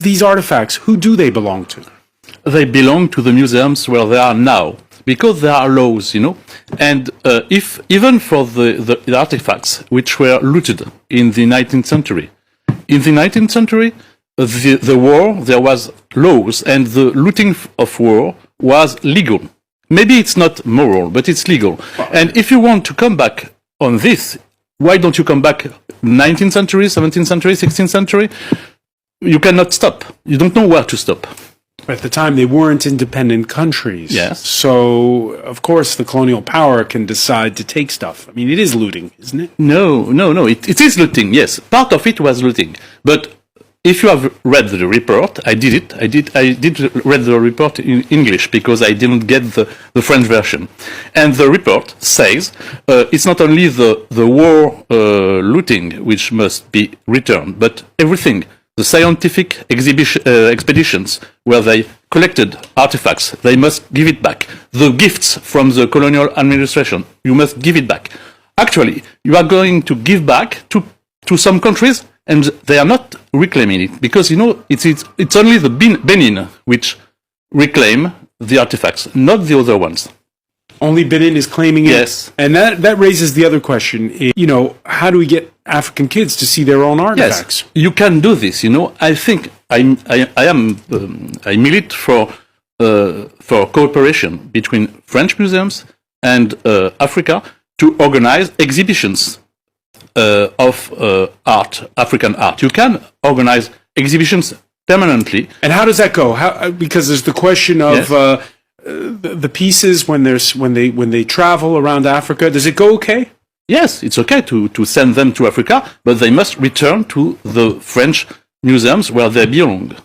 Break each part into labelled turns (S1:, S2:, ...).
S1: these artifacts, who do they belong to?
S2: They belong to the museums where they are now, because there are laws, And if even for the artifacts which were looted in the 19th century, the war, there was laws, and the looting of war was legal. Maybe it's not moral, but it's legal. And if you want to come back on this, why don't you come back 19th century, 17th century, 16th century? You cannot stop. You don't know where to stop.
S1: At the time, they weren't independent countries.
S2: Yes.
S1: So, of course, the colonial power can decide to take stuff. I mean, it is looting, isn't it?
S2: No. It is looting, yes. Part of it was looting. But if you have read the report, I did read the report in English because I didn't get the French version. And the report says it's not only the war looting which must be returned, but everything. The scientific expeditions where they collected artifacts, they must give it back. The gifts from the colonial administration, you must give it back. Actually, you are going to give back to some countries, and they are not reclaiming it, because, it's only the Benin which reclaim the artifacts, not the other ones.
S1: Only Benin is claiming it?
S2: Yes.
S1: And that raises the other question, how do we get African kids to see their own artifacts?
S2: Yes, you can do this, I think I milite for cooperation between French museums and Africa to organize exhibitions of art, African art. You can organize exhibitions permanently.
S1: And how does that go? Because there's the question of
S2: Yes.
S1: The pieces when they travel around Africa. Does it go okay?
S2: Yes, it's okay to send them to Africa, but they must return to the French museums where they belong.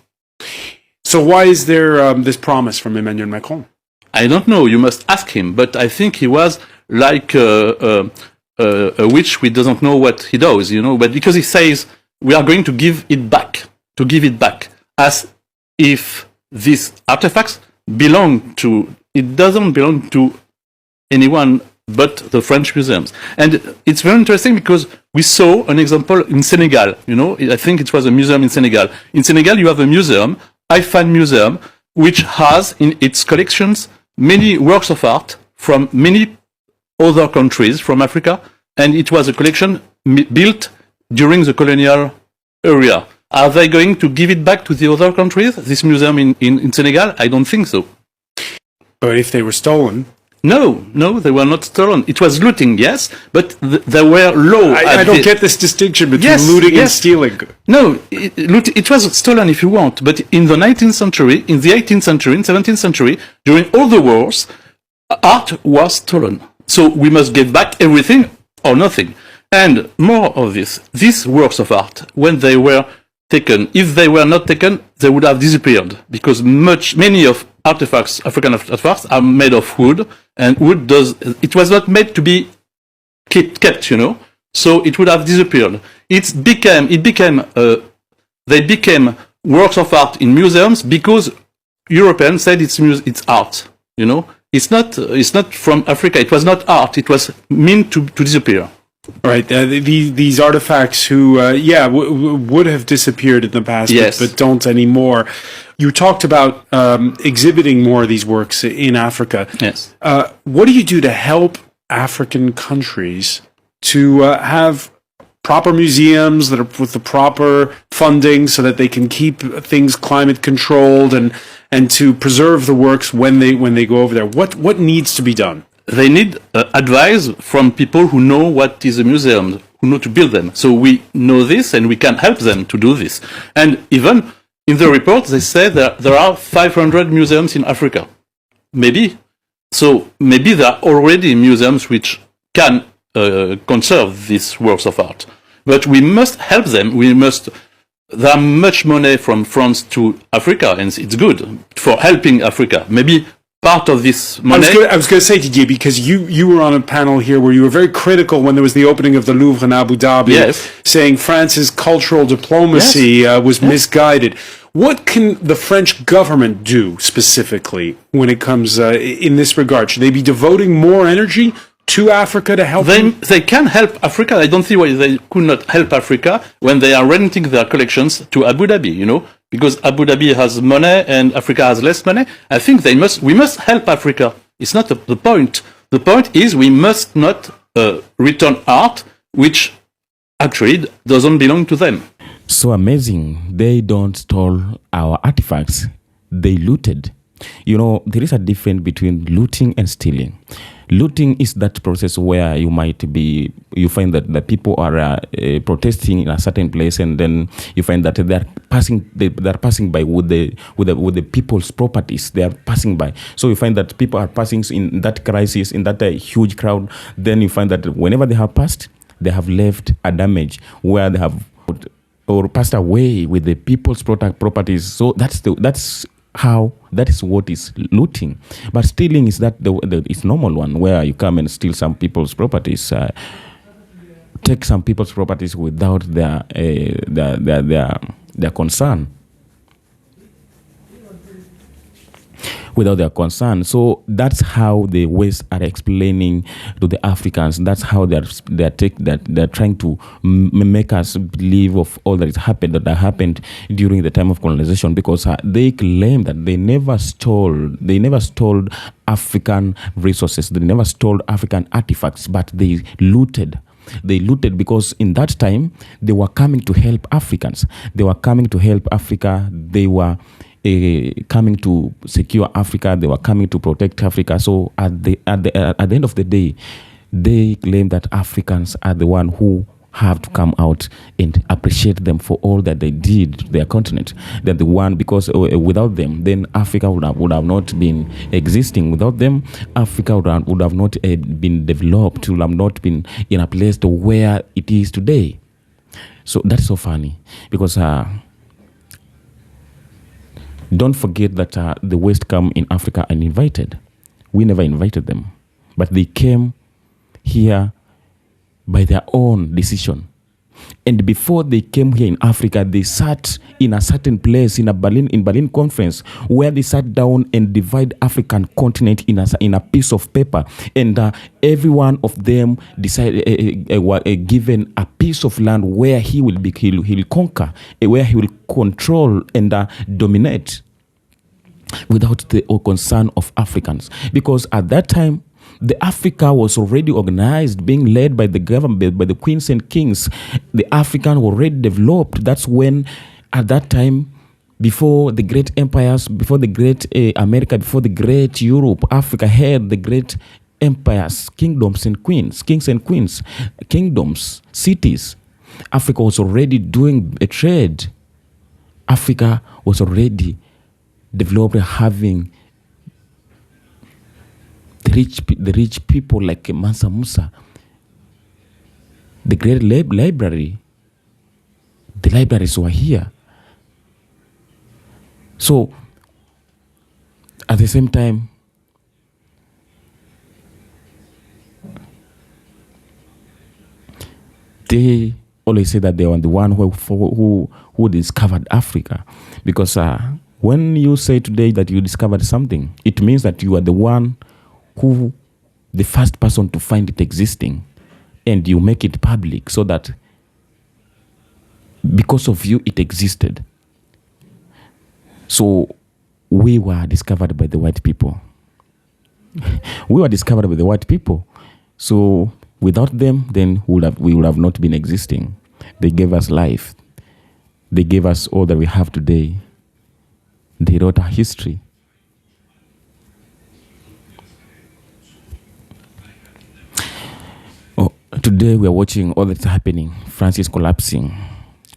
S1: So why is there this promise from Emmanuel Macron?
S2: I don't know. You must ask him. But I think he was like a witch who doesn't know what he does, But because he says we are going to give it back, as if these artifacts it doesn't belong to anyone but the French museums. And it's very interesting because we saw an example in Senegal, I think it was a museum in Senegal. In Senegal, you have a museum, IFAN Museum, which has in its collections many works of art from many other countries from Africa, and it was a collection built during the colonial era. Are they going to give it back to the other countries, this museum in Senegal? I don't think so.
S1: But if they were stolen...
S2: No, they were not stolen. It was looting, yes, but there were laws.
S1: I don't get this distinction between looting and stealing.
S2: No, it was stolen if you want, but in the 19th century, in the 18th century, in 17th century, during all the wars, art was stolen. So we must get back everything or nothing. And more of this, these works of art, when they were taken, if they were not taken, they would have disappeared, because many of artifacts, African artifacts, are made of wood, and it was not made to be kept, so it would have disappeared. They became works of art in museums because Europeans said it's art, It's not from Africa. It was not art. It was meant to disappear.
S1: Right. These artifacts would have disappeared in the past,
S2: yes,
S1: but don't anymore. You talked about exhibiting more of these works in Africa.
S2: Yes.
S1: What do you do to help African countries to have proper museums that are with the proper funding so that they can keep things climate controlled and to preserve the works when they go over there? What needs to be done?
S2: They need advice from people who know what is a museum, who know to build them. So we know this, and we can help them to do this. And even in the report, they say that there are 500 museums in Africa. Maybe. So maybe there are already museums which can conserve these works of art. But we must help them. There are much money from France to Africa, and it's good for helping Africa. Maybe part of this money...
S1: I was going to say, Didier, because you were on a panel here where you were very critical when there was the opening of the Louvre in Abu Dhabi,
S2: yes,
S1: saying France's cultural diplomacy was misguided. What can the French government do specifically when it comes in this regard? Should they be devoting more energy to Africa to help them?
S2: They can help Africa. I don't see why they could not help Africa when they are renting their collections to Abu Dhabi, because Abu Dhabi has money and Africa has less money. I think we must help Africa. It's not the point. The point is we must not return art which actually doesn't belong to them.
S3: So amazing. They don't steal our artifacts. They looted. You know, there is a difference between looting and stealing. Looting is that process where you find that the people are protesting in a certain place, and then you find that they are passing by with the people's properties. They are passing by. So you find that people are passing in that crisis, in that huge crowd. Then you find that whenever they have passed, they have left a damage where they have or passed away with the people's properties. So that is what is looting. But stealing is it's normal one where you come and steal some people's properties, take some people's properties without their concern. Without their concern. So that's how the West are explaining to the Africans. That's how they're trying to make us believe of all that happened during the time of colonization, because they claim that they never stole African resources, they never stole African artifacts, but they looted. They looted because in that time they were coming to help Africans. They were coming to help Africa. They were coming to secure Africa. They were coming to protect Africa. So at the end of the day, they claim that Africans are the one who have to come out and appreciate them for all that they did to their continent. They're the one, because without them, then Africa would have not been existing. Without them, Africa would have not been developed, would have not been in a place to where it is today. So that's so funny, because don't forget that the West come in Africa uninvited. We never invited them, but they came here by their own decision. And before they came here in Africa, they sat in a certain place in Berlin conference, where they sat down and divide African continent in a piece of paper. And every one of them decided given a piece of land where he'll conquer, where he will control and dominate, without the concern of Africans. Because at that time, the Africa was already organized, being led by the government, by the queens and kings. The African were already developed. That's when, at that time, before the great empires, before the great America, before the great Europe, Africa had the great empires, kings and queens, kingdoms, cities. Africa was already doing a trade. Africa was already developed, having the rich people like Mansa Musa, the great library. The libraries were here. So, at the same time, they always say that they were the one who discovered Africa, because when you say today that you discovered something, it means that you are the one the first person to find it existing, and you make it public, so that because of you it existed. So we were discovered by the white people. We were discovered by the white people. So without them, then we would have not been existing. They gave us life. They gave us all that we have today. They wrote our history. Today we are watching all that's happening. France is collapsing.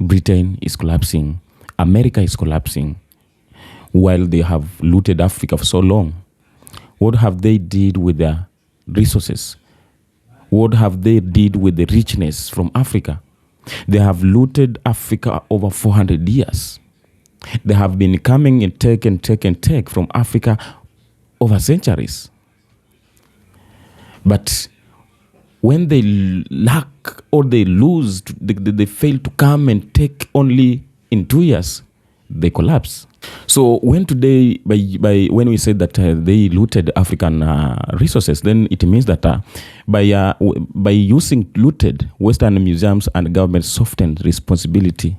S3: Britain is collapsing. America is collapsing. While they have looted Africa for so long, what have they did with their resources? What have they did with the richness from Africa? They have looted Africa over 400 years. They have been coming and take from Africa over centuries. But when they lack or they lose, they fail to come and take only in 2 years, they collapse. So when today, when we said that they looted African resources, then it means that by using looted, Western museums and government softened responsibility.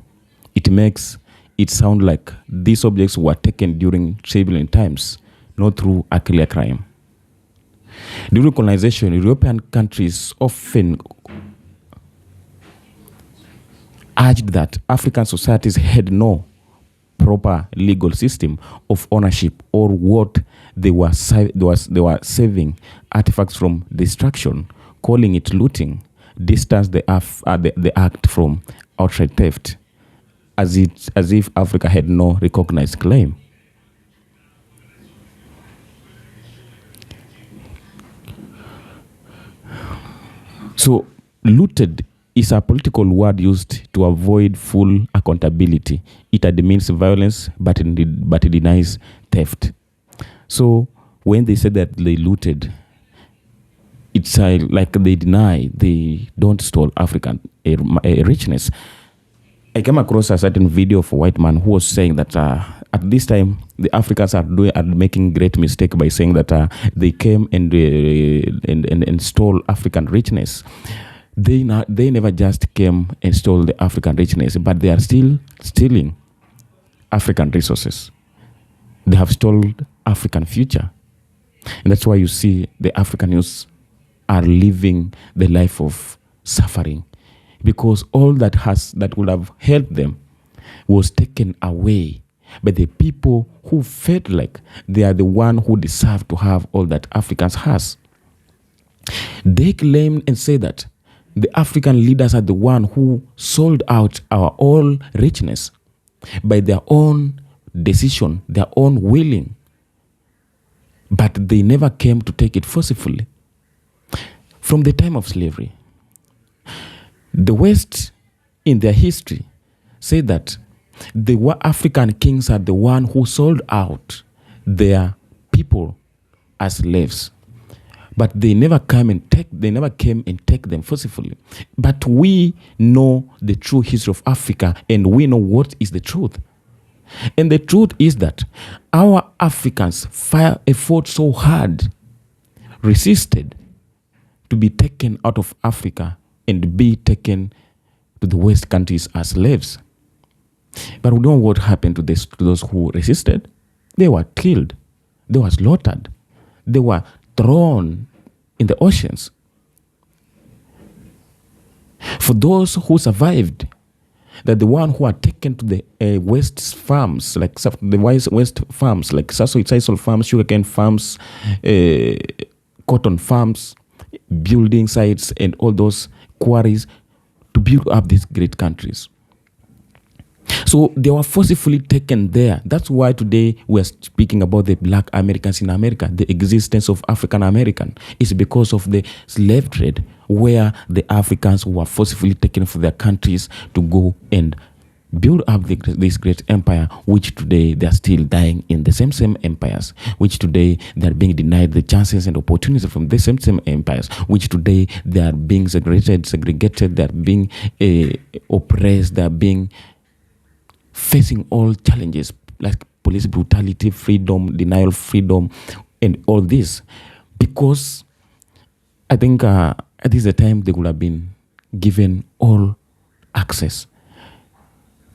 S3: It makes it sounds like these objects were taken during turbulent times, not through a clear crime. During colonization, European countries often urged that African societies had no proper legal system of ownership or what they were saving artifacts from destruction, calling it looting, distanced the act from outright theft, as if Africa had no recognized claim. So, looted is a political word used to avoid full accountability. It admits violence, but it denies theft. So, when they say that they looted, it's like they deny they don't steal African richness. I came across a certain video of a white man who was saying that at this time the Africans are making great mistake by saying that they came and stole African richness. They never just came and stole the African richness, but they are still stealing African resources. They have stolen African future, and that's why you see the African youth are living the life of suffering, because all that would have helped them was taken away by the people who felt like they are the one who deserve to have all that Africans has. They claim and say that the African leaders are the one who sold out our all richness by their own decision, their own willing, but they never came to take it forcefully. From the time of slavery, the West, in their history, say that the African kings are the one who sold out their people as slaves, but they never came and take them forcefully. But we know the true history of Africa, and we know what is the truth. And the truth is that our Africans fought so hard, resisted to be taken out of Africa and be taken to the West countries as slaves. But we know what happened to those who resisted. They were killed. They were slaughtered. They were thrown in the oceans. For those who survived, that the one who are taken to the West farms, like the West farms, like sisal farms, sugarcane farms, cotton farms, building sites, and all those quarries to build up these great countries. So they were forcibly taken there. That's why today we are speaking about the black Americans in America. The existence of African American is because of the slave trade, where the Africans were forcibly taken from their countries to go and build up this great empire, which today they are still dying in the same empires, which today they are being denied the chances and opportunities from the same empires, which today they are being segregated, they are being oppressed, they are being facing all challenges like police brutality, freedom, denial of freedom, and all this. Because I think at this time they could have been given all access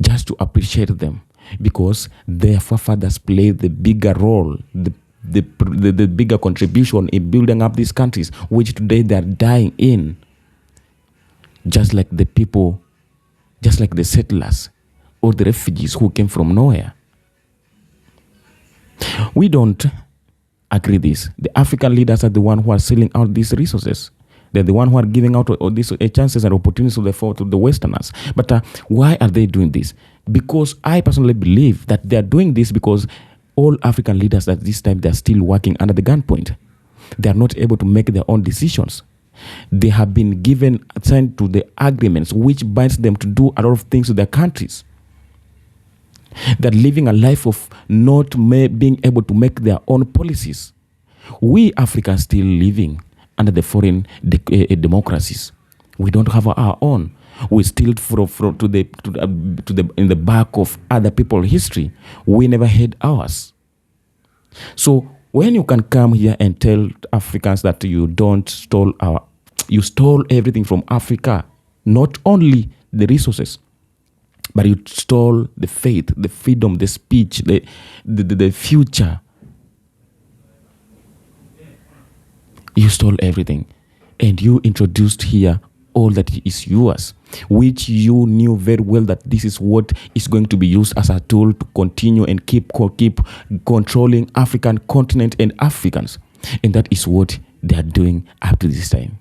S3: just to appreciate them, because their forefathers played the bigger role, the bigger contribution in building up these countries, which today they are dying in, just like the people, just like the settlers or the refugees who came from nowhere. We don't agree this. The African leaders are the one who are selling out these resources. They're the one who are giving out all these chances and opportunities to the Westerners. But why are they doing this? Because I personally believe that they are doing this because all African leaders at this time, they are still working under the gunpoint. They are not able to make their own decisions. They have been signed to the agreements which binds them to do a lot of things to their countries. They're living a life of not being able to make their own policies. We Africans still living under the foreign democracies. We don't have our own. We still in the back of other people's history. We never had ours. So when you can come here and tell Africans that you stole everything from Africa, not only the resources, But you stole the faith, the freedom, the speech, the future. You stole everything. And you introduced here all that is yours, which you knew very well that this is what is going to be used as a tool to continue and keep controlling African continent and Africans. And that is what they are doing up to this time.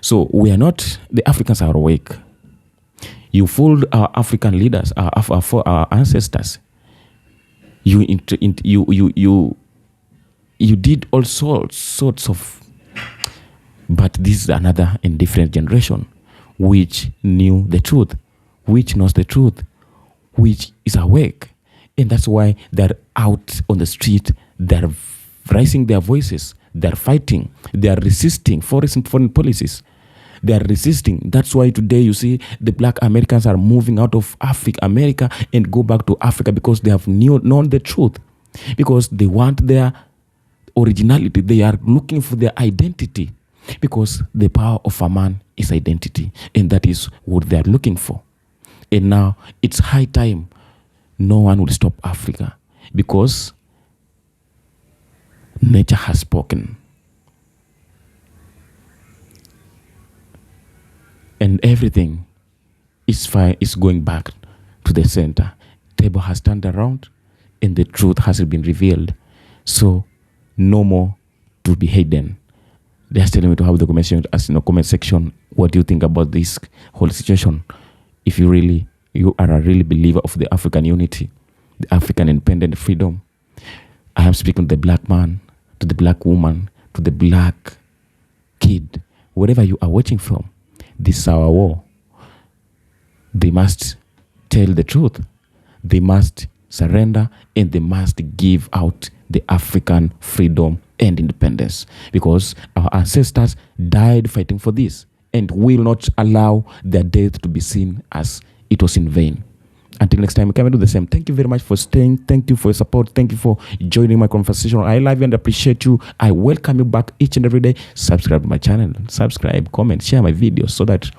S3: So we are not, the Africans are awake. You fooled our African leaders, our ancestors. You did all sorts of. But this is another and different generation which knew the truth, which knows the truth, which is awake. And that's why they're out on the street, they're raising their voices, they're fighting, they're resisting foreign policies. They are resisting. That's why today you see the black Americans are moving out of America and go back to Africa, because they have known the truth, because they want their originality. They are looking for their identity, because the power of a man is identity, and that is what they are looking for. And now it's high time no one will stop Africa, because nature has spoken. And everything is going back to the center. Table has turned around and the truth has been revealed. So no more to be hidden. They're telling me to have the comment section what do you think about this whole situation. If you are a really believer of the African unity, the African independent freedom. I am speaking to the black man, to the black woman, to the black kid, wherever you are watching from. This is our war. They must tell the truth. They must surrender, and they must give out the African freedom and independence, because our ancestors died fighting for this, and will not allow their death to be seen as it was in vain. Until next time, we can do the same. Thank you very much for staying. Thank you for your support. Thank you for joining my conversation. I love you and appreciate you. I welcome you back each and every day. Subscribe to my channel. Subscribe, comment, share my videos so that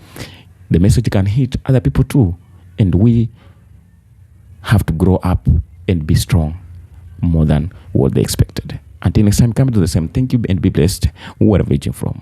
S3: the message can hit other people too. And we have to grow up and be strong more than what they expected. Until next time, come to the same. Thank you and be blessed wherever you're from.